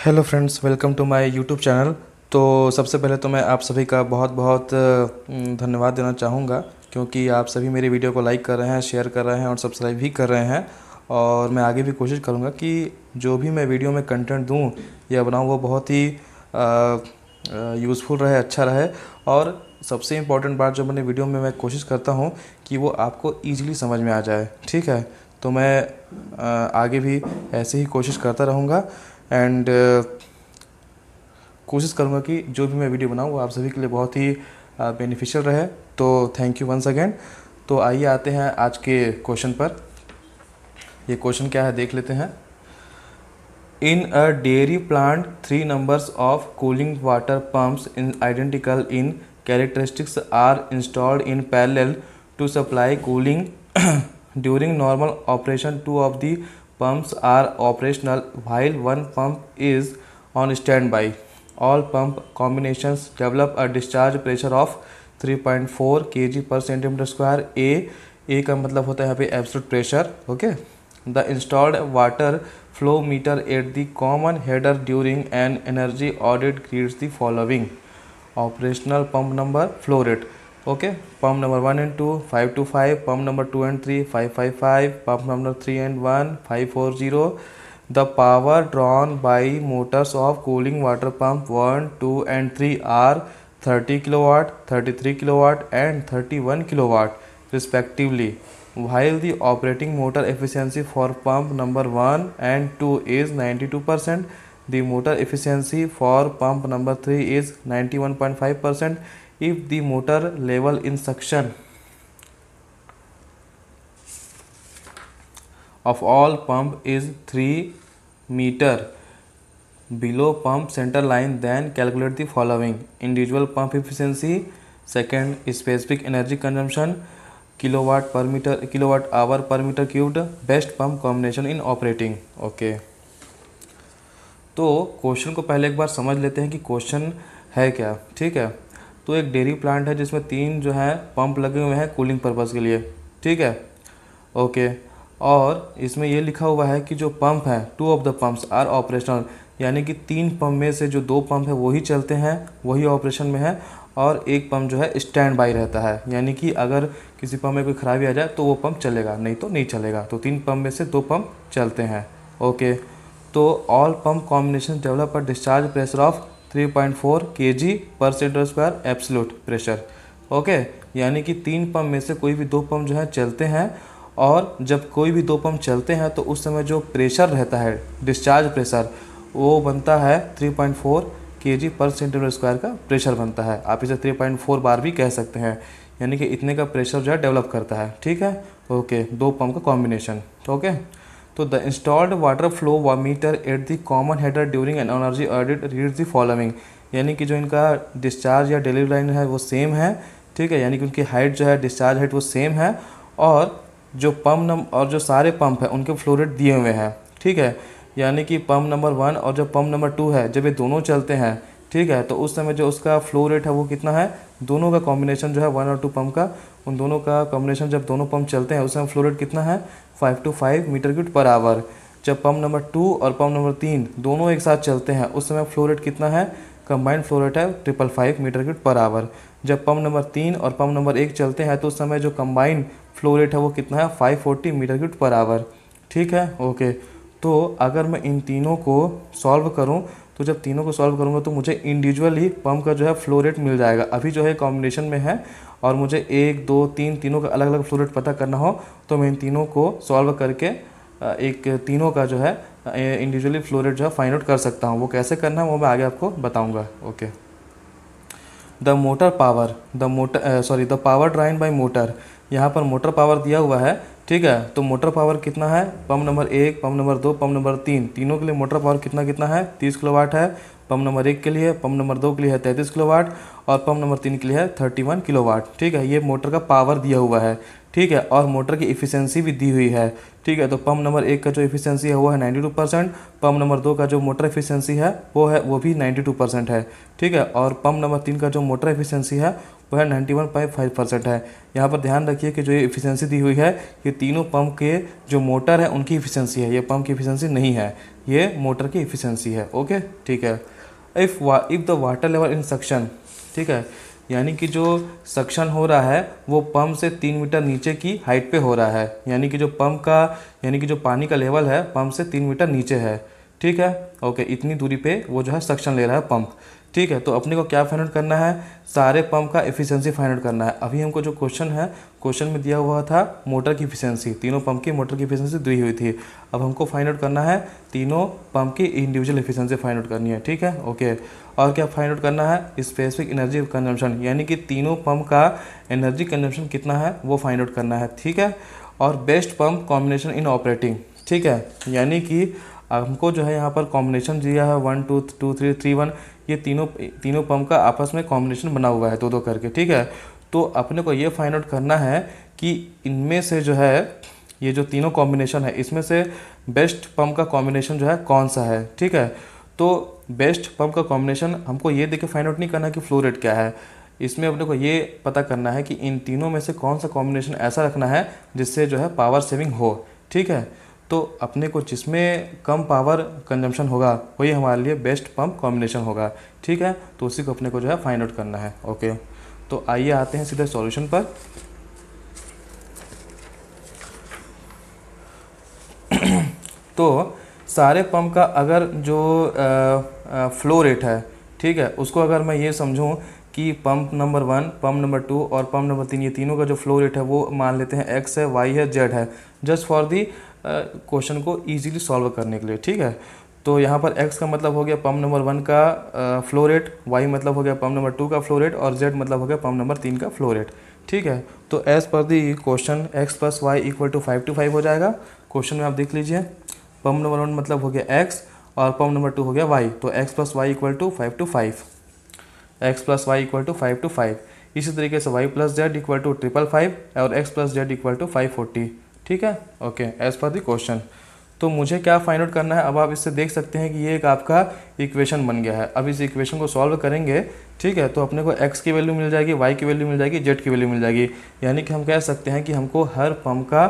Hello friends, welcome to my YouTube channel. तो सबसे पहले तो मैं आप सभी का बहुत बहुत धन्यवाद देना चाहूँगा, क्योंकि आप सभी मेरे वीडियो को लाइक कर रहे हैं, शेयर कर रहे हैं और सब्सक्राइब भी कर रहे हैं। और मैं आगे भी कोशिश करूँगा कि जो भी मैं वीडियो में कंटेंट दूँ या बनाऊँ वो बहुत ही यूज़फुल रहे, अच्छा रहे। और सबसे इम्पोर्टेंट बात जो मैंने वीडियो में मैं कोशिश करता हूँ कि वो आपको ईजिली समझ में आ जाए। ठीक है, तो मैं आगे भी ऐसे ही कोशिश करता रहूँगा एंड कोशिश करूँगा कि जो भी मैं वीडियो बनाऊँ वो आप सभी के लिए बहुत ही बेनिफिशियल रहे। तो थैंक यू वंस अगेन। तो आइए आते हैं आज के क्वेश्चन पर। ये क्वेश्चन क्या है देख लेते हैं। In a dairy plant 3 numbers of cooling water pumps in identical in characteristics are installed in parallel to supply cooling. During normal operation, 2 of the pumps are operational while one pump is on standby. All pump combinations develop a discharge pressure of 3.4 kg per centimeter square. A का मतलब होता है यहाँ पे absolute pressure. Okay, the installed water flow meter at the common header during an energy audit reads the following: operational pump number, flow rate. Okay, pump number 1 and 2 525, pump number 2 and 3 555, pump number 3 and 1 540. The power drawn by motors of cooling water pump 1, 2 and 3 are 30 kilowatt, 33 kilowatt and 31 kilowatt respectively, while the operating motor efficiency for pump number 1 and 2 is 92%. The motor efficiency for pump number 3 is 91.5%. If the motor level in suction of all pump is 3 meter below pump center line, then calculate the following: individual pump efficiency, second specific energy consumption, kilowatt hour per metre cubed, best pump combination in operating. Okay, तो question को पहले एक बार समझ लेते हैं कि question है क्या। ठीक है, तो एक डेयरी प्लांट है जिसमें 3 जो है पंप लगे हुए हैं कूलिंग पर्पज़ के लिए। ठीक है, ओके, और इसमें ये लिखा हुआ है कि जो पंप है 2 of the pumps are operational, यानी कि 3 पंप में से जो 2 पंप है वही चलते हैं, वही ऑपरेशन में है, और एक पंप जो है स्टैंड बाई रहता है, यानी कि अगर किसी पंप में कोई खराबी आ जाए तो वो पंप चलेगा, नहीं तो नहीं चलेगा। तो 3 पंप में से 2 पंप चलते हैं। ओके, तो all pump combination develop a discharge pressure of 3.4 kg पर centimetre square absolute pressure. Okay, यानी कि 3 पंप में से कोई भी 2 पंप जो है चलते हैं, और जब कोई भी 2 पंप चलते हैं तो उस समय जो प्रेशर रहता है, डिस्चार्ज प्रेशर, वो बनता है 3.4 kg पर सेंटीमीटर स्क्वायर का प्रेशर बनता है। आप इसे 3.4 बार भी कह सकते हैं, यानी कि इतने का प्रेशर जो है डेवलप करता है। ठीक है, ओके, 2 पंप का कॉम्बिनेशन। ओके, तो the installed water flow meter at the common header during an energy audit reads the following, यानी कि जो इनका डिस्चार्ज या डिलीवरी लाइन है वो सेम है। ठीक है, यानी कि उनकी हाइट जो है, डिस्चार्ज हाइट वो सेम है, और जो पंप और जो सारे पंप है उनके फ्लो रेट दिए हुए हैं। ठीक है, यानी कि पंप नंबर 1 और जो पंप नंबर 2 है, जब ये दोनों चलते हैं, ठीक है, तो उस समय जो उसका फ्लो रेट है वो कितना है, दोनों का कॉम्बिनेशन जो है 1 और 2 पंप का, उन दोनों का कॉम्बिनेशन जब दोनों पंप चलते हैं उस समय फ्लो रेट कितना है, 525 मीटर क्यूब पर आवर। जब पंप नंबर 2 और पंप नंबर 3 दोनों एक साथ चलते हैं उस समय फ्लो रेट कितना है, कंबाइंड फ्लो रेट है 555 मीटर क्यूब पर आवर। जब पंप नंबर 3 और पंप नंबर 1 चलते हैं तो उस समय जो कंबाइंड फ्लो रेट है वो कितना है, 540 मीटर क्यूब पर आवर। ठीक है, ओके, तो अगर मैं इन तीनों को सॉल्व करूं, तो जब तीनों को सॉल्व करूंगा तो मुझे इंडिविजुअली पंप का जो है फ्लो रेट मिल जाएगा। अभी जो है कॉम्बिनेशन में है, और मुझे 1 2 3 तीनों का अलग अलग फ्लो रेट पता करना हो तो मैं इन तीनों को सॉल्व करके एक तीनों का जो है इंडिविजुअली फ्लो रेट जो है फाइंड आउट कर सकता हूँ। वो कैसे करना है वो मैं आगे आपको बताऊँगा। Okay, the power drawn by motor, यहाँ पर मोटर पावर दिया हुआ है। ठीक है, तो मोटर पावर कितना है, pump number 1, pump number 2, pump number 3, तीनों के लिए मोटर पावर कितना है, 30 किलोवाट है। पंप नंबर 1 के लिए, पंप नंबर 2 के लिए है 33 किलोवाट, और पंप नंबर 3 के लिए है 31 किलोवाट। ठीक है, ये मोटर का पावर दिया हुआ है। ठीक है, और मोटर की इफ़िशेंसी भी दी हुई है। ठीक है, तो पंप नंबर 1 का जो इफ़िशेंसी है वो है 92%, पंप नंबर 2 का जो मोटर इफ़िशेंसी है वो भी 92% है। ठीक है, और पंप नंबर 3 का जो मोटर इफ़िशेंसी है वो है 91.5% है। यहाँ पर ध्यान रखिए कि जो ये इफिशियंसी दी हुई है ये तीनों पंप के जो मोटर है उनकी इफिशियंसी है, ये पंप की इफिशियंसी नहीं है, ये मोटर की इफिशियंसी है। ओके, ठीक है। If the water level in suction, ठीक है, यानी कि जो सक्शन हो रहा है वो पंप से 3 मीटर नीचे की हाइट पे हो रहा है, यानी कि जो पंप का यानी कि जो पानी का लेवल है पंप से 3 मीटर नीचे है, ठीक है। ओके, इतनी दूरी पे वो जो है सक्शन ले रहा है पंप, ठीक है। तो अपने को क्या फाइंड आउट करना है, सारे पंप का एफिशिएंसी फाइंड आउट करना है। अभी हमको जो क्वेश्चन है, क्वेश्चन में दिया हुआ था मोटर की एफिशिएंसी, तीनों पंप की मोटर की एफिशिएंसी दी हुई थी। अब हमको फाइंड आउट करना है तीनों पंप की इंडिविजुअल एफिशिएंसी फाइंड आउट करनी है, ठीक है। ओके, और क्या फाइंड आउट करना है, स्पेसिफिक एनर्जी कंजम्पशन, यानी कि तीनों पंप का एनर्जी कंजम्पशन कितना है वो फाइंड आउट करना है, ठीक है। और best pump combination in operating, ठीक है, यानी कि हमको जो है यहाँ पर कॉम्बिनेशन दिया है 1 2 2 3 3 1, ये तीनों पंप का आपस में कॉम्बिनेशन बना हुआ है दो दो करके, ठीक है। तो अपने को ये फाइंड आउट करना है कि इनमें से जो है ये जो तीनों कॉम्बिनेशन है इसमें से बेस्ट पंप का कॉम्बिनेशन जो है कौन सा है, ठीक है। तो बेस्ट पंप का कॉम्बिनेशन हमको ये देख के फाइंड आउट नहीं करना कि फ्लो रेट क्या है, इसमें अपने को ये पता करना है कि इन तीनों में से कौन सा कॉम्बिनेशन ऐसा रखना है जिससे जो है पावर सेविंग हो, ठीक है। तो अपने को जिसमें कम पावर कंजम्पशन होगा वही हमारे लिए बेस्ट पंप कॉम्बिनेशन होगा, ठीक है। तो उसी को अपने को जो है फाइंड आउट करना है। ओके, तो आइए आते हैं सीधे सॉल्यूशन पर। तो सारे पंप का अगर जो फ्लो रेट है, ठीक है, उसको अगर मैं ये समझूं कि पंप नंबर 1, पंप नंबर 2 और पंप नंबर 3, ये तीनों का जो फ्लो रेट है वो मान लेते हैं x है, y है, z है, जस्ट फॉर दी क्वेश्चन को इजीली सॉल्व करने के लिए, ठीक है। तो यहाँ पर x का मतलब हो गया पंप नंबर 1 का फ्लो रेट, y मतलब हो गया पंप नंबर 2 का फ्लो रेट और z मतलब हो गया पंप नंबर 3 का फ्लो रेट, ठीक है। तो as per the question x plus Y equal to 5 to 5 हो जाएगा। क्वेश्चन में आप देख लीजिए, पंप नंबर 1 मतलब हो गया x और पंप नंबर 2 हो गया y, तो x plus Y equal to 5 to 5, x plus Y equal to 5 to 5। इसी तरीके से y plus Z equal to 555 और x plus Z equal to 540, ठीक है। Okay, as per the question. तो मुझे क्या फाइंड आउट करना है, अब आप इससे देख सकते हैं कि ये एक आपका इक्वेशन बन गया है। अब इस इक्वेशन को सॉल्व करेंगे, ठीक है, तो अपने को x की वैल्यू मिल जाएगी, y की वैल्यू मिल जाएगी, z की वैल्यू मिल जाएगी, यानी कि हम कह सकते हैं कि हमको हर पंप का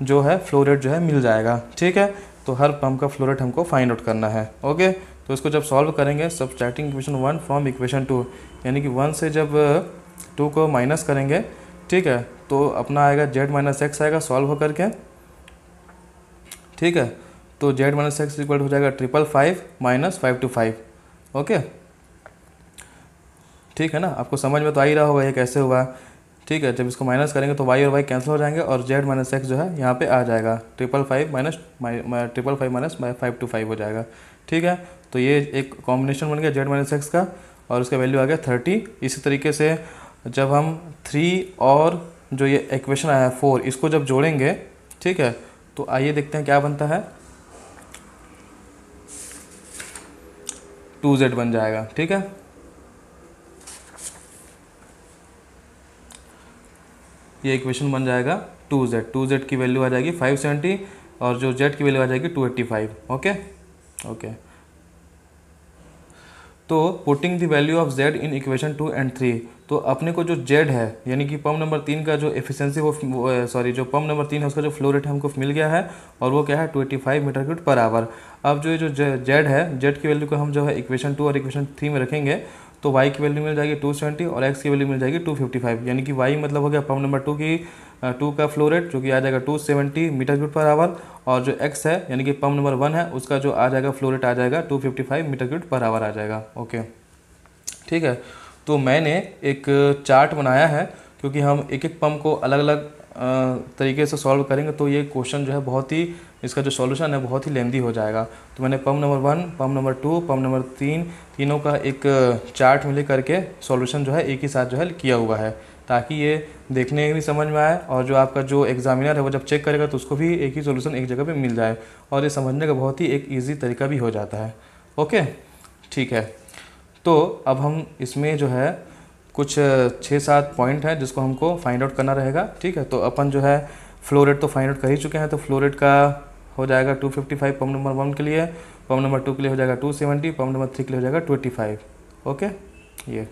जो है फ्लो रेट जो है मिल जाएगा, ठीक है। तो हर पंप का फ्लो रेट हमको फाइंड आउट करना है। ओके, तो इसको जब सॉल्व करेंगे, सबट्रैक्टिंग इक्वेशन 1 फ्रॉम इक्वेशन 2, यानी कि 1 से जब 2 को माइनस करेंगे, ठीक है, तो अपना आएगा z माइनस एक्स आएगा सॉल्व होकर के, ठीक है। तो z माइनस एक्स इक्वल हो जाएगा 555 माइनस 5 to 5। ओके, ठीक है ना, आपको समझ में तो आ ही रहा होगा ये कैसे हुआ, ठीक है। जब इसको माइनस करेंगे तो y और y कैंसिल हो जाएंगे और z माइनस एक्स जो है यहाँ पे आ जाएगा 555 माइनस 5 to 5 हो जाएगा, ठीक है। तो ये एक कॉम्बिनेशन बन गया z माइनस एक्स का और उसका वैल्यू आ गया 30। इसी तरीके से जब हम 3 और जो ये इक्वेशन आया है 4, इसको जब जोड़ेंगे, ठीक है, तो आइए देखते हैं क्या बनता है, 2z बन जाएगा, ठीक है। ये इक्वेशन बन जाएगा 2z की वैल्यू आ जाएगी 570 और जो z की वैल्यू आ जाएगी 285। ओके ओके, तो putting the value of z in equation 2 and 3, तो अपने को जो z है यानी कि पंप नंबर 3 का जो एफिशिएंसी वो जो पंप नंबर 3 है उसका जो फ्लो रेट है हमको मिल गया है और वो क्या है 285 मीटर क्यूब पर आवर। अब जो z है, z की वैल्यू को हम जो है इक्वेशन 2 और इक्वेशन 3 में रखेंगे तो y की वैल्यू मिल जाएगी 270 और x की वैल्यू मिल जाएगी 255, यानी कि y मतलब हो गया पंप नंबर 2 का फ्लो रेट जो कि आ जाएगा 270 मीटर क्यूब पर आवर और जो x है यानी कि पंप नंबर 1 है उसका जो आ जाएगा फ्लो रेट आ जाएगा 255 मीटर क्यूब पर आवर आ जाएगा। ओके, ठीक है। तो मैंने एक चार्ट बनाया है क्योंकि हम एक एक पंप को अलग अलग तरीके से सॉल्व करेंगे तो ये क्वेश्चन जो है बहुत ही, इसका जो सॉल्यूशन है बहुत ही लेंदी हो जाएगा। तो मैंने pump number 1, pump number 2, pump number 3 तीनों का एक चार्ट में ले करके सॉल्यूशन जो है एक ही साथ जो है किया हुआ है ताकि ये देखने में भी समझ में आए और जो आपका जो एग्जामिनर है वो जब चेक करेगा तो उसको भी एक ही सॉल्यूशन एक जगह पे मिल जाए और ये समझने का बहुत ही एक ईजी तरीका भी हो जाता है। ओके, ठीक है। तो अब हम इसमें जो है कुछ 6-7 पॉइंट है जिसको हमको फाइंड आउट करना रहेगा, ठीक है। तो अपन जो है फ्लो रेट तो फाइंड आउट कर ही चुके हैं, तो फ्लो रेट का हो जाएगा 255 पंप नंबर 1 के लिए, पंप नंबर 2 के लिए हो जाएगा 270, पंप नंबर 3 के लिए हो जाएगा 25। ओके, ये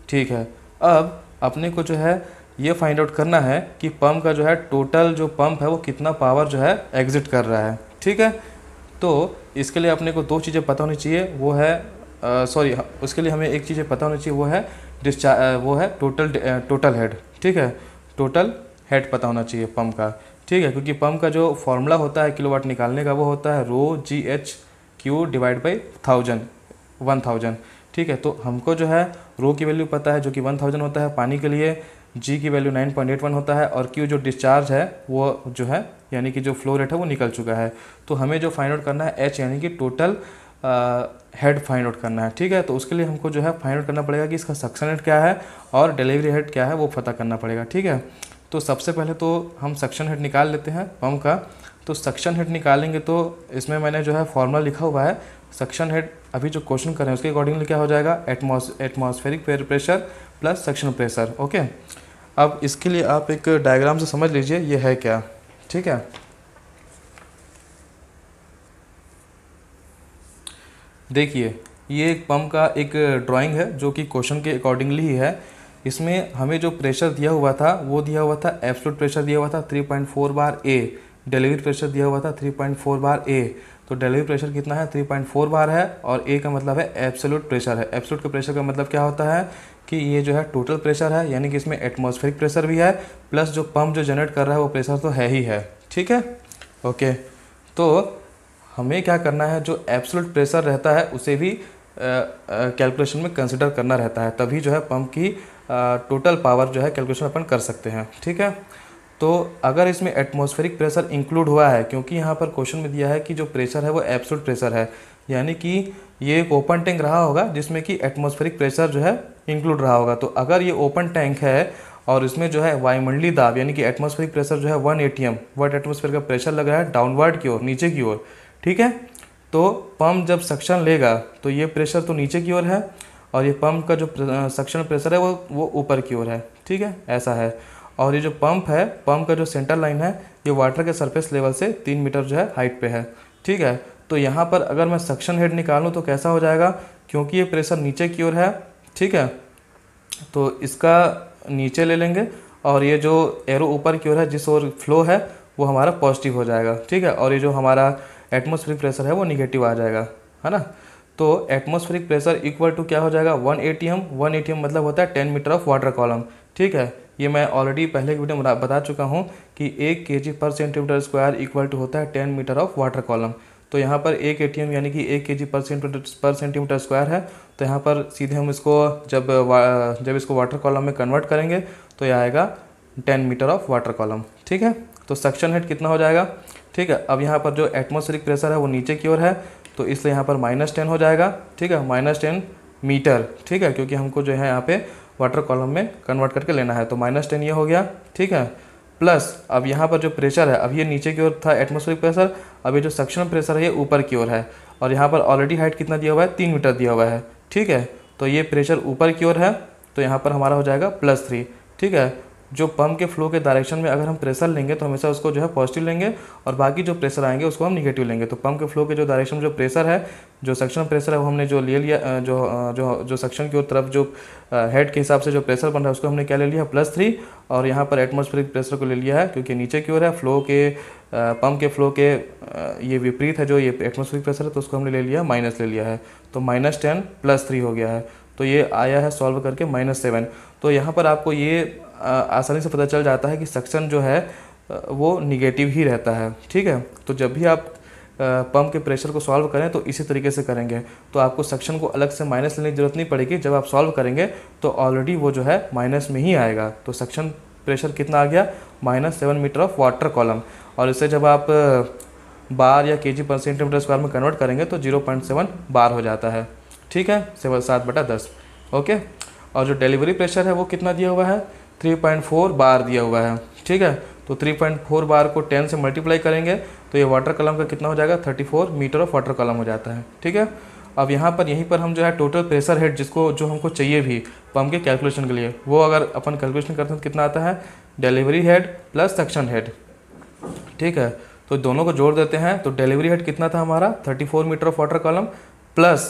ठीक है। अब अपने को जो है ये फाइंड आउट करना है कि पंप का जो है टोटल जो पंप है वो कितना पावर जो है एग्जिट कर रहा है। ठीक है, तो इसके लिए अपने को दो चीज़ें पता होनी चाहिए, वो है उसके लिए हमें एक चीज़ें पता होनी चाहिए, वो है टोटल हेड। ठीक है, टोटल हेड पता होना चाहिए पंप का। ठीक है, क्योंकि पंप का जो फॉर्मूला होता है किलोवाट निकालने का वो होता है ρ/GHQ डिवाइड बाई 1000। ठीक है, तो हमको जो है रो की वैल्यू पता है जो कि 1000 होता है पानी के लिए, जी की वैल्यू 9.81 होता है, और क्यू जो डिस्चार्ज है वो जो है यानी कि जो फ्लो रेट है वो निकल चुका है। तो हमें जो फाइंड आउट करना है एच यानी कि टोटल हेड फाइंड आउट करना है। ठीक है, तो उसके लिए हमको जो है फाइंड आउट करना पड़ेगा कि इसका सक्शन हेड क्या है और डिलीवरी हेड क्या है वो पता करना पड़ेगा। ठीक है, तो सबसे पहले तो हम सक्शन हेड निकाल लेते हैं पंप का। तो सक्शन हेड निकालेंगे तो इसमें मैंने जो है फॉर्मूला लिखा हुआ है सक्शन हेड, अभी जो क्वेश्चन करें उसके अकॉर्डिंगली क्या हो जाएगा, atmospheric pressure plus suction pressure. Okay, अब इसके लिए आप एक डायग्राम से समझ लीजिए ये है क्या। ठीक है, देखिए ये एक पंप का एक ड्राइंग है जो कि क्वेश्चन के अकॉर्डिंगली ही है। इसमें हमें जो प्रेशर दिया हुआ था वो दिया हुआ था एब्सोल्यूट प्रेशर दिया हुआ था 3.4 बार ए, डिलीवरी प्रेशर दिया हुआ था 3.4 बार ए। तो डिलीवरी प्रेशर कितना है 3.4 बार है, और ए का मतलब है एब्सोल्यूट प्रेशर है। एब्सोल्यूट के प्रेशर का मतलब क्या होता है कि ये जो है टोटल प्रेशर है, यानी कि इसमें एटमॉस्फेरिक प्रेशर भी है प्लस जो पंप जो जनरेट कर रहा है वो प्रेशर तो है ही है। ठीक है, ओके, तो हमें क्या करना है, जो एब्सोल्यूट प्रेशर रहता है उसे भी कैलकुलेशन में कंसिडर करना रहता है, तभी जो है पंप की टोटल पावर जो है कैलकुलेशन अपन कर सकते हैं। ठीक है, तो अगर इसमें एटमॉस्फेरिक प्रेशर इंक्लूड हुआ है, क्योंकि यहाँ पर क्वेश्चन में दिया है कि जो प्रेशर है वो एब्सोल्यूट प्रेशर है, यानी कि ये एक ओपन टैंक रहा होगा जिसमें कि एटमॉस्फेरिक प्रेशर जो है इंक्लूड रहा होगा। तो अगर ये ओपन टैंक है और इसमें जो है वायुमंडलीय दाब यानी कि एटमॉस्फेरिक प्रेशर जो है 1 atm वर्ड एटमॉस्फेयर का प्रेशर लग रहा है डाउनवर्ड की ओर, नीचे की ओर। ठीक है, तो पंप जब सक्शन लेगा तो ये प्रेशर तो नीचे की ओर है और ये पंप का जो सक्शन प्रेशर है वो ऊपर की ओर है। ठीक है, ऐसा है। और ये जो पंप है, पंप का जो सेंटर लाइन है ये वाटर के सरफेस लेवल से 3 मीटर जो है हाइट पे है। ठीक है, तो यहाँ पर अगर मैं सक्शन हेड निकालूँ तो कैसा हो जाएगा, क्योंकि ये प्रेशर नीचे की ओर है। ठीक है, तो इसका नीचे ले लेंगे और ये जो एरो ऊपर की ओर है जिस ओर फ्लो है वो हमारा पॉजिटिव हो जाएगा। ठीक है, और ये जो हमारा एटमॉस्फेरिक प्रेशर है वो निगेटिव आ जाएगा, है ना। तो एटमॉस्फेरिक प्रेशर इक्वल टू क्या हो जाएगा 1 atm। 1 atm मतलब होता है 10 मीटर ऑफ वाटर कॉलम। ठीक है, ये मैं ऑलरेडी पहले की वीडियो में बता चुका हूँ कि 1 kg/cm² इक्वल टू होता है 10 मीटर ऑफ वाटर कॉलम। तो यहाँ पर 1 atm यानी कि 1 kg/cm² है। तो यहाँ पर सीधे हम इसको जब इसको वाटर कॉलम में कन्वर्ट करेंगे तो यह आएगा 10 मीटर ऑफ वाटर कॉलम। ठीक है, तो सक्शन हेड कितना हो जाएगा। ठीक है, अब यहाँ पर जो एटमॉस्फेरिक प्रेशर है वो नीचे की ओर है तो इसलिए यहाँ पर -10 हो जाएगा। ठीक है, -10 मीटर। ठीक है, क्योंकि हमको जो है यहाँ पे वाटर कॉलम में कन्वर्ट करके लेना है, तो -10 ये हो गया। ठीक है, प्लस अब यहाँ पर जो प्रेशर है, अब ये नीचे की ओर था एटमॉस्फेरिक प्रेशर, अब ये जो सक्शन प्रेशर है ये ऊपर की ओर है और यहाँ पर ऑलरेडी हाइट कितना दिया हुआ है 3 मीटर दिया हुआ है। ठीक है, तो ये प्रेशर ऊपर की ओर है तो यहाँ पर हमारा हो जाएगा +3। ठीक है, जो पंप के फ्लो के डायरेक्शन में अगर हम प्रेशर लेंगे तो हमेशा उसको जो है पॉजिटिव लेंगे और बाकी जो प्रेशर आएंगे उसको हम निगेटिव लेंगे। तो पंप के फ्लो के जो डायरेक्शन में जो प्रेशर है, जो सक्शन प्रेशर है वो हमने जो ले लिया, जो सक्शन की तरफ जो हेड के हिसाब से जो प्रेशर बन रहा है उसको हमने क्या ले लिया +3, और यहाँ पर एटमॉस्फेरिक प्रेशर को ले लिया है क्योंकि नीचे की ओर है फ्लो के पंप के फ्लो के ये विपरीत है जो ये एटमॉस्फेरिक प्रेशर है, तो उसको हमने ले लिया माइनस ले लिया है, तो -10 +3 हो गया है। तो ये आया है सॉल्व करके -7। तो यहाँ पर आपको ये आसानी से पता चल जाता है कि सक्शन जो है वो निगेटिव ही रहता है। ठीक है, तो जब भी आप पंप के प्रेशर को सॉल्व करें तो इसी तरीके से करेंगे, तो आपको सक्शन को अलग से माइनस लेने की जरूरत नहीं पड़ेगी। जब आप सॉल्व करेंगे तो ऑलरेडी वो जो है माइनस में ही आएगा। तो सक्शन प्रेशर कितना आ गया -7 मीटर ऑफ वाटर कॉलम, और इसे जब आप बार या kg/cm² में कन्वर्ट करेंगे तो 0.7 बार हो जाता है। ठीक है, 7/10। ओके, और जो डिलीवरी प्रेशर है वो कितना दिया हुआ है 3.4 बार दिया हुआ है। ठीक है, तो 3.4 बार को 10 से मल्टीप्लाई करेंगे तो ये वाटर कॉलम का कितना हो जाएगा 34 मीटर ऑफ वाटर कॉलम हो जाता है। ठीक है, अब यहाँ पर यहीं पर हम जो है टोटल प्रेशर हेड जो हमको चाहिए भी पंप के कैलकुलेशन के लिए, वो अगर अपन कैलकुलेशन करते हैं तो कितना आता है delivery head plus suction head. ठीक है, तो दोनों को जोड़ देते हैं तो डिलीवरी हेड कितना था हमारा 34 metre of water column plus,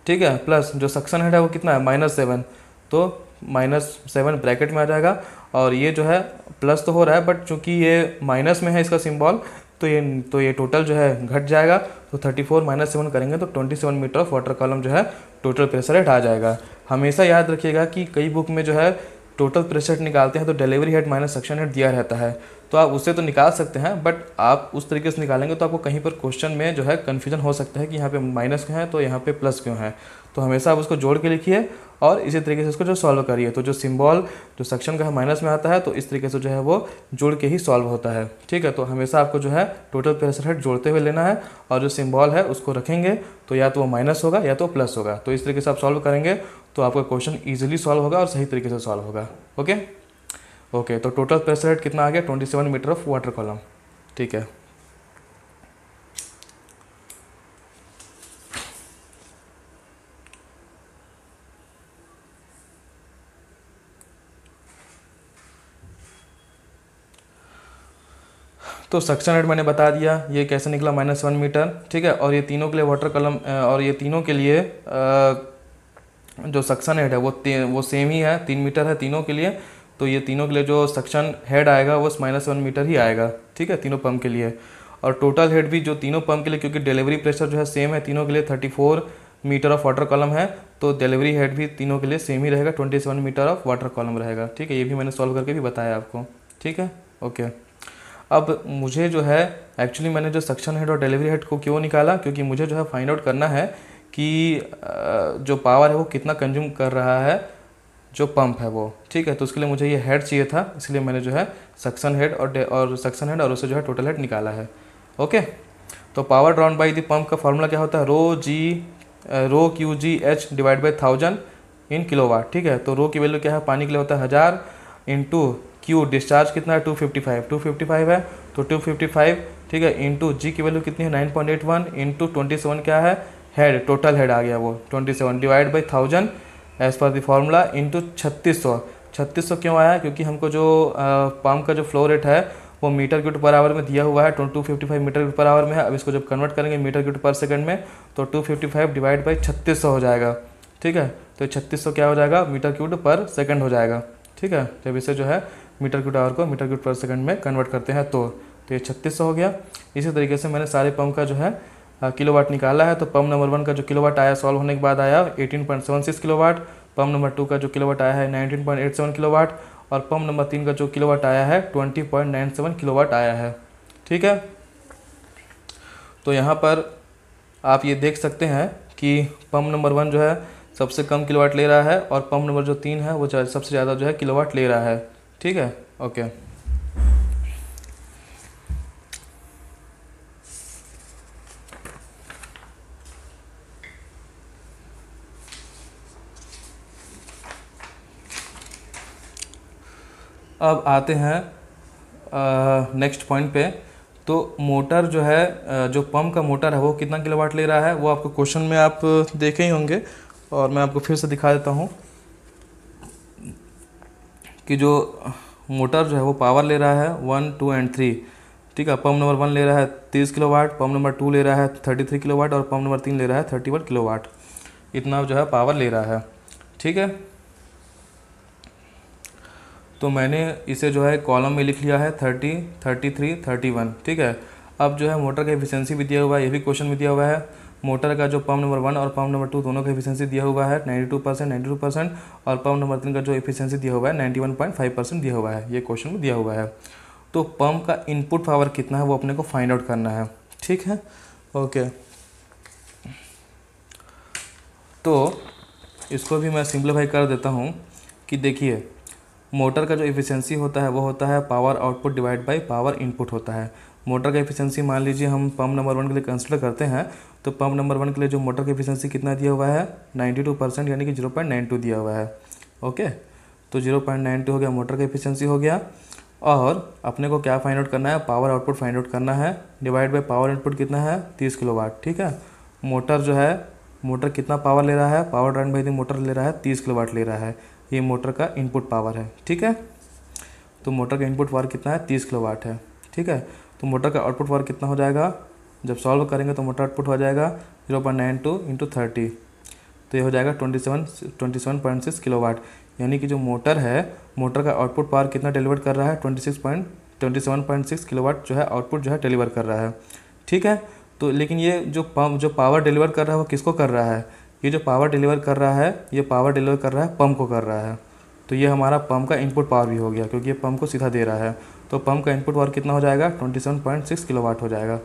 ठीक है, प्लस जो सक्शन हेड है वो कितना है -7, तो -7 ब्रैकेट में आ जाएगा, और ये जो है प्लस तो हो रहा है बट चूंकि ये माइनस में है इसका सिंबल, तो ये टोटल जो है घट जाएगा। तो 34 -7 करेंगे तो 27 मीटर ऑफ वाटर कॉलम जो है टोटल प्रेशर हेड आ जाएगा। हमेशा याद रखिएगा कि कई बुक में जो है टोटल प्रेशर हेड निकालते हैं तो delivery head minus suction head दिया रहता है, तो आप उससे तो निकाल सकते हैं, बट आप उस तरीके से निकालेंगे तो आपको कहीं पर क्वेश्चन में जो है कन्फ्यूजन हो सकता है कि यहाँ पे माइनस क्यों है तो यहाँ पे प्लस क्यों है। तो हमेशा आप उसको जोड़ के लिखिए और इसी तरीके से उसको जो सॉल्व करिए। तो जो सिंबल जो सेक्शन का है माइनस में आता है तो इस तरीके से जो है वो जोड़ के ही सॉल्व होता है। ठीक है, तो हमेशा आपको जो है टोटल प्रेशर हेड जोड़ते हुए लेना है, और जो सिंबल है उसको रखेंगे तो या तो वो माइनस होगा या तो प्लस होगा। तो इस तरीके से आप सॉल्व करेंगे तो आपका क्वेश्चन ईजिली सॉल्व होगा और सही तरीके से सॉल्व होगा। ओके, तो टोटल प्रेशर हेड कितना आ गया? 27 मीटर ऑफ वाटर कॉलम। ठीक है, तो सक्शन हेड मैंने बता दिया ये कैसे निकला -1 मीटर। ठीक है, और ये तीनों के लिए वाटर कॉलम और ये तीनों के लिए जो सक्शन हेड है वो सेम ही है, 3 मीटर है तीनों के लिए। तो ये तीनों के लिए जो सक्शन हेड आएगा वो -1 मीटर ही आएगा। ठीक है, तीनों पंप के लिए। और टोटल हेड भी जो तीनों पंप के लिए, क्योंकि डिलीवरी प्रेशर जो है सेम है तीनों के लिए, 34 मीटर ऑफ वाटर कॉलम है, तो डिलीवरी हेड भी तीनों के लिए सेम ही रहेगा, 27 मीटर ऑफ वाटर कॉलम रहेगा। ठीक है, ये भी मैंने सॉल्व करके भी बताया आपको। ठीक है, ओके। अब मुझे जो है एक्चुअली मैंने जो सक्शन हेड और डिलीवरी हेड को क्यों निकाला, क्योंकि मुझे जो है फाइंड आउट करना है कि जो पावर है वो कितना कंज्यूम कर रहा है जो पंप है वो। ठीक है, तो उसके लिए मुझे ये हेड चाहिए था, इसलिए मैंने जो है सक्शन हेड और सक्शन हेड और उससे जो है टोटल हेड निकाला है। ओके, तो power drawn by the pump का फॉर्मूला क्या होता है? Rho Q g H divide by 1000 in kilowatt. ठीक है, तो रो की वैल्यू क्या है? पानी के लिए होता है 1000 इंटू क्यू डिस्चार्ज कितना है? 255 है, तो 255। ठीक है, इंटू जी की वैल्यू कितनी है? 9.81 इंटू 27 क्या है? हेड, टोटल हेड आ गया वो 27 divide by 1000 as per the formula into 3600। 3600 क्यों आया? क्योंकि हमको जो पंप का जो फ्लो रेट है वो मीटर क्यूब पर आवर में दिया हुआ है, 255 मीटर क्यूब पर आवर में है। अब इसको जब कन्वर्ट करेंगे मीटर क्यूब पर सेकंड में तो 255 डिवाइड बाई 3600 हो जाएगा। ठीक है, तो 3600 क्या हो जाएगा? मीटर क्यूब पर सेकंड हो जाएगा। ठीक है, जब इसे जो है मीटर क्यूब आवर को मीटर क्यूब पर सेकंड में कन्वर्ट करते हैं तो ये 3600 हो गया। इसी तरीके से मैंने सारे पंप का जो है किलोवाट निकाला है। तो पंप नंबर 1 का जो किलोवाट आया सॉल्व होने के बाद आया 18.76 किलोवाट, पंप नंबर 2 का जो किलोवाट आया है 19.87 किलोवाट, और पंप नंबर 3 का जो किलोवाट आया है 20.97 किलोवाट आया है। ठीक है, तो यहाँ पर आप ये देख सकते हैं कि पंप नंबर 1 जो है सबसे कम किलोवाट ले रहा है, और पंप नंबर जो 3 है वो सबसे ज़्यादा जो है किलोवाट ले रहा है। ठीक है, ओके। अब आते हैं नेक्स्ट पॉइंट पे। तो मोटर जो है जो पंप का मोटर है वो कितना किलोवाट ले रहा है वो आपको क्वेश्चन में आप देखे ही होंगे, और मैं आपको फिर से दिखा देता हूँ कि जो मोटर जो है वो पावर ले रहा है 1, 2 एंड 3। ठीक है, पंप नंबर 1 ले रहा है 30 किलोवाट, पंप नंबर 2 ले रहा है 33 किलोवाट, और पंप नंबर 3 ले रहा है 31 किलोवाट। इतना जो है पावर ले रहा है। ठीक है, तो मैंने इसे जो है कॉलम में लिख लिया है 30, 33, 31। ठीक है, अब जो है मोटर का एफिशिएंसी भी दिया हुआ है, ये भी क्वेश्चन में दिया हुआ है। मोटर का जो पंप नंबर 1 और पंप नंबर 2 दोनों का एफिशिएंसी दिया हुआ है 92%, और पंप नंबर 3 का जो एफिशिएंसी दिया हुआ है 91.5% दिया हुआ है, ये क्वेश्चन में दिया हुआ है। तो पंप का इनपुट पावर कितना है वो अपने को फाइंड आउट करना है। ठीक है, ओके। तो इसको भी मैं सिंप्लीफाई कर देता हूँ कि देखिए मोटर का जो एफिशिएंसी होता है वो होता है power output divide by power input होता है। मोटर का एफिशिएंसी मान लीजिए हम पंप नंबर 1 के लिए कंसिडर करते हैं, तो पंप नंबर 1 के लिए जो मोटर का एफिशिएंसी कितना दिया हुआ है 92%, यानी कि 0.92 दिया हुआ है। ओके, तो 0.92 हो गया मोटर का एफिशिएंसी हो गया। और अपने को क्या फाइंड आउट करना है? पावर आउटपुट फाइंड आउट करना है, डिवाइड बाय पावर इनपुट कितना है 30 किलोवाट। ठीक है, मोटर जो है मोटर कितना पावर ले रहा है? Power driven by the motor ले रहा है 30 किलोवाट ले रहा है, ये मोटर का इनपुट पावर है। ठीक है, तो मोटर का इनपुट पावर कितना है 30 किलोवाट है। ठीक है, तो मोटर का आउटपुट पावर कितना हो जाएगा? जब सॉल्व करेंगे तो मोटर आउटपुट हो जाएगा 0.92 इंटू 30, तो ये हो जाएगा 27.6 किलोवाट। यानी कि जो मोटर है, मोटर का आउटपुट पावर कितना डिलीवर कर रहा है, 27.6 किलोवाट जो है आउटपुट जो है डिलीवर कर रहा है। ठीक है, तो लेकिन ये जो पावर डिलीवर कर रहा है वो किसको कर रहा है, ये जो पावर डिलीवर कर रहा है, ये पावर डिलीवर कर रहा है पंप को कर रहा है। तो ये हमारा पंप का इनपुट पावर भी हो गया, क्योंकि ये पंप को सीधा दे रहा है। तो पंप का इनपुट पावर कितना हो जाएगा, 27.6 किलोवाट हो जाएगा।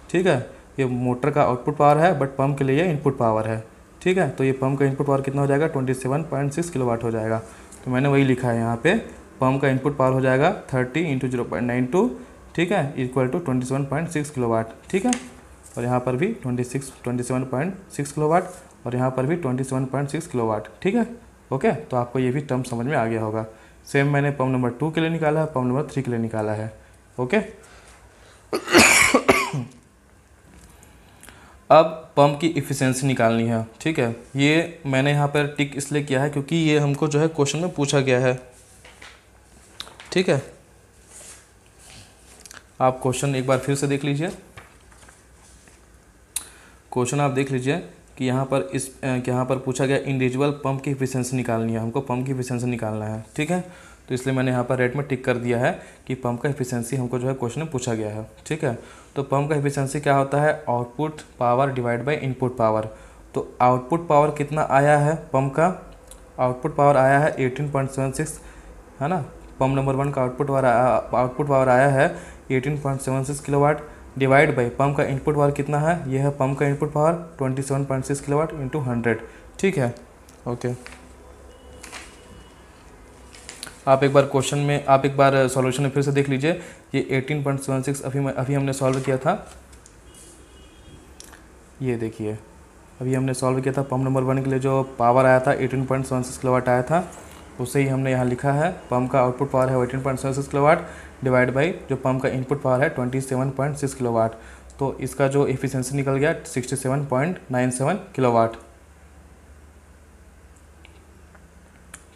ठीक है, ये मोटर का आउटपुट पावर है, बट पंप के लिए ये इनपुट पावर है। ठीक है, तो ये पंप का इनपुट पावर कितना हो जाएगा, 27.6 किलोवाट हो जाएगा। तो मैंने वही लिखा है यहाँ पे, पंप का इनपुट पावर हो जाएगा 30 × 0.92, ठीक है, इक्वल टू 27.6 किलोवाट। ठीक है, और यहाँ पर भी 27.6 किलोवाट, और यहाँ पर भी 27.6 किलोवाट। ठीक है, ओके। तो आपको ये भी टर्म समझ में आ गया होगा। सेम मैंने पंप नंबर 2 के लिए निकाला है, पंप नंबर 3 के लिए निकाला है। ओके। अब पंप की इफ़िशेंसी निकालनी है। ठीक है, ये मैंने यहाँ पर टिक इसलिए किया है क्योंकि ये हमको जो है क्वेश्चन में पूछा गया है। ठीक है, आप क्वेश्चन एक बार फिर से देख लीजिए। क्वेश्चन आप देख लीजिए कि यहाँ पर पूछा गया इंडिविजुअल पंप की इफिशिएंसी निकालनी है, हमको पंप की इफिशिएंसी निकालना है। ठीक है, तो इसलिए मैंने यहाँ पर रेड में टिक कर दिया है कि पंप का इफिशिएंसी हमको जो है क्वेश्चन में पूछा गया है। ठीक है, तो पंप का इफिशिएंसी क्या होता है, output power divide by input power. तो आउटपुट पावर कितना आया है, पंप का आउटपुट पावर आया है 18.76, है ना। पंप नंबर 1 का आउटपुट पावर आया है 18.76 किलोवाट, डिवाइड बाई पंप का इनपुट पावर कितना है, यह है पंप का इनपुट पावर 27.6 किलोवाट इंटू 100। ठीक है, ओके। आप एक बार सॉल्यूशन में फिर से देख लीजिए। ये 18.76 अभी हमने सॉल्व किया था। ये देखिए, अभी हमने सॉल्व किया था पंप नंबर 1 के लिए, जो पावर आया था 18.76 किलोवाट आया था, उसे ही हमने यहाँ लिखा है। पंप का आउटपुट पावर है 18.76 किलोवाट, डिवाइड बाई जो पंप का इनपुट पावर है 27.6 किलोवाट। तो इसका जो एफिशिएंसी निकल गया 67.97 किलोवाट।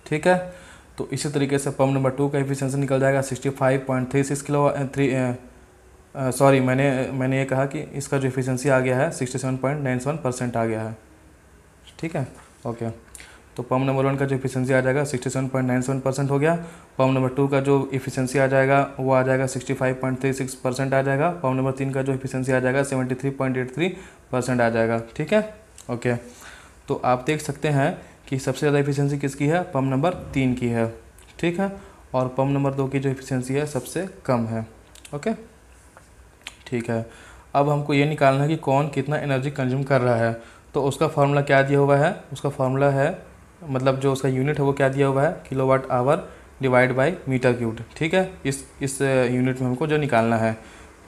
ठीक है, तो इसी तरीके से पंप नंबर 2 का एफिशिएंसी निकल जाएगा 65.36 किलोवाट। सॉरी, मैंने ये कहा कि इसका जो एफिशिएंसी आ गया है 67.97% आ गया है। ठीक है, ओके। तो पंप नंबर 1 का जो एफिशिएंसी आ जाएगा 67.97% हो गया। पंप नंबर 2 का जो एफिशिएंसी आ जाएगा वो आ जाएगा 65.36% आ जाएगा। पंप नंबर 3 का जो एफिशिएंसी आ जाएगा 73.83% आ जाएगा। ठीक है, ओके। तो आप देख सकते हैं कि सबसे ज़्यादा एफिशिएंसी किसकी है, पंप नंबर 3 की है। ठीक है, और पंप नंबर 2 की जो एफिशिएंसी है सबसे कम है। ओके, ठीक है। अब हमको ये निकालना है कि कौन कितना एनर्जी कंज्यूम कर रहा है। तो उसका फार्मूला क्या दिया हुआ है, उसका फार्मूला है, मतलब जो उसका यूनिट है वो क्या दिया हुआ है, kilowatt hour divide by metre cube. ठीक है, इस यूनिट में हमको जो निकालना है।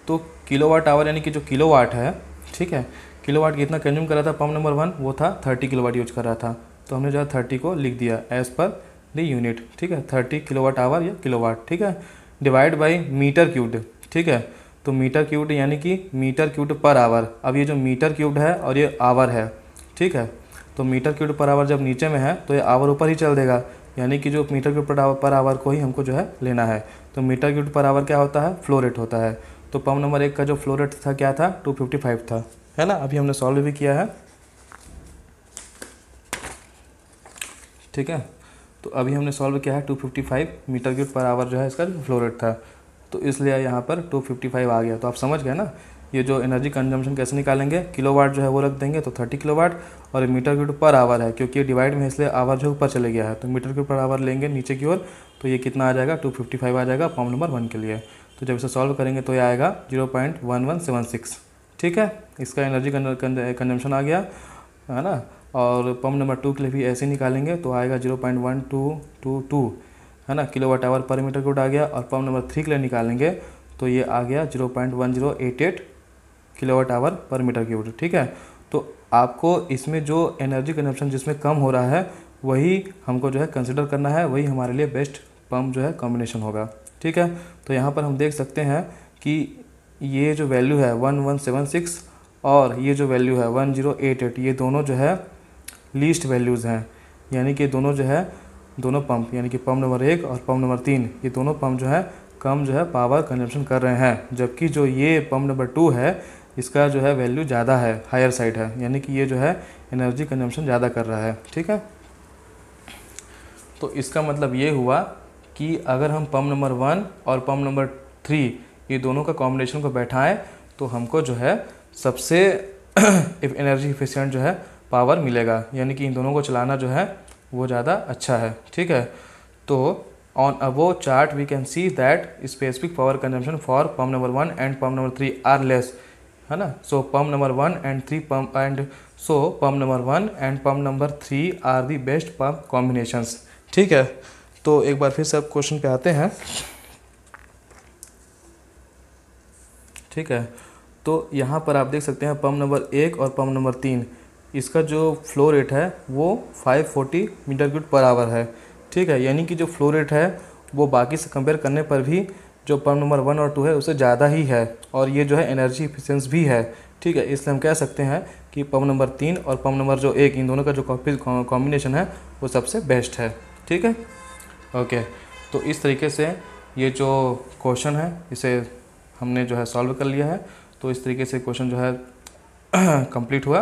तो किलोवाट आवर यानी कि जो किलोवाट है, ठीक है, किलोवाट कितना कंज्यूम कर रहा था पंप नंबर 1, वो था 30 किलोवाट यूज कर रहा था। तो हमने जो है 30 को लिख दिया एज पर द यूनिट। ठीक है, 30 किलोवाट आवर या किलोवाट। ठीक है, डिवाइड बाई मीटर क्यूब। ठीक है, तो मीटर क्यूब यानी कि मीटर क्यूब पर आवर। अब ये जो मीटर क्यूब है और ये आवर है, ठीक है, तो मीटर क्यूब पर आवर जब नीचे में है तो ये आवर ऊपर ही चल देगा, यानी कि जो मीटर क्यूब पर आवर को ही हमको जो है लेना है। तो मीटर क्यूब पर आवर क्या होता है, फ्लो रेट होता है। तो पंप नंबर 1 का जो फ्लो रेट था क्या था, 255 था, है ना। अभी हमने सॉल्व भी किया है। ठीक है, तो अभी हमने सॉल्व किया है 255 मीटर क्यूब पर आवर जो है इसका फ्लो रेट था, तो इसलिए यहाँ पर 255 आ गया। तो आप समझ गए ना, ये जो एनर्जी कंजम्पशन कैसे निकालेंगे, किलोवाट जो है वो रख देंगे तो 30 किलोवाट, और मीटर क्यूब पर आवर है क्योंकि ये डिवाइड में इसलिए आवर जो ऊपर चले गया है, तो मीटर क्यूब पर आवर लेंगे नीचे की ओर, तो ये कितना आ जाएगा, 255 आ जाएगा पंप नंबर 1 के लिए। तो जब इसे सॉल्व करेंगे तो ये आएगा 0.1176। ठीक है, इसका एनर्जी कंजम्पशन आ गया, है ना। और पंप नंबर 2 के लिए भी ऐसे निकालेंगे तो आएगा 0.1222, है ना, kilowatt hour per metre cube आ गया। और पंप नंबर 3 के लिए निकालेंगे तो ये आ गया 0.1088 kilowatt hour per metre cube. ठीक है, तो आपको इसमें जो एनर्जी कंजम्पशन जिसमें कम हो रहा है वही हमको जो है कंसिडर करना है, वही हमारे लिए बेस्ट पंप जो है कॉम्बिनेशन होगा। ठीक है, तो यहाँ पर हम देख सकते हैं कि ये जो वैल्यू है 1176 और ये जो वैल्यू है 1088, ये दोनों जो है लीस्ट वैल्यूज़ हैं, यानी कि दोनों जो है दोनों पंप, यानी कि पंप नंबर 1 और पंप नंबर 3, ये दोनों पंप जो है कम जो है पावर कंजम्पशन कर रहे हैं। जबकि जो ये पंप नंबर 2 है इसका जो है वैल्यू ज़्यादा है, हायर साइड है, यानी कि ये जो है एनर्जी कंजम्पशन ज़्यादा कर रहा है। ठीक है, तो इसका मतलब ये हुआ कि अगर हम पम्प नंबर 1 और पम्प नंबर 3 ये दोनों का कॉम्बिनेशन को बैठाएं तो हमको जो है सबसे एनर्जी इफिशिएंट जो है पावर मिलेगा, यानी कि इन दोनों को चलाना जो है वो ज़्यादा अच्छा है। ठीक है, तो on above chart we can see that specific power consumption for pump number 1 and pump number 3 are less, है ना। So pump number 1 and 3 pump and so pump number 1 and pump number 3 are the best pump combinations. ठीक है, तो एक बार फिर से अब question पे आते हैं। ठीक है, तो यहाँ पर आप देख सकते हैं पंप नंबर 1 और पंप नंबर 3 इसका जो फ्लो रेट है वो 540 मीटर क्यूब पर आवर है। ठीक है, यानी कि जो फ्लो रेट है वो बाकी से कंपेयर करने पर भी जो पंप नंबर 1 और 2 है उससे ज़्यादा ही है, और ये जो है एनर्जी इफिशिएंस भी है। ठीक है, इसलिए हम कह सकते हैं कि पंप नंबर 3 और पंप नंबर जो 1 इन दोनों का जो कॉम्बिनेशन है वो सबसे बेस्ट है। ठीक है, ओके, तो इस तरीके से ये जो क्वेश्चन है इसे हमने जो है सॉल्व कर लिया है। तो इस तरीके से क्वेश्चन जो है कंप्लीट हुआ।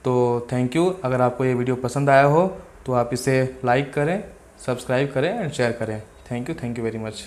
तो थैंक यू। अगर आपको ये वीडियो पसंद आया हो तो आप इसे लाइक करें, सब्सक्राइब करें एंड शेयर करें। Thank you very much.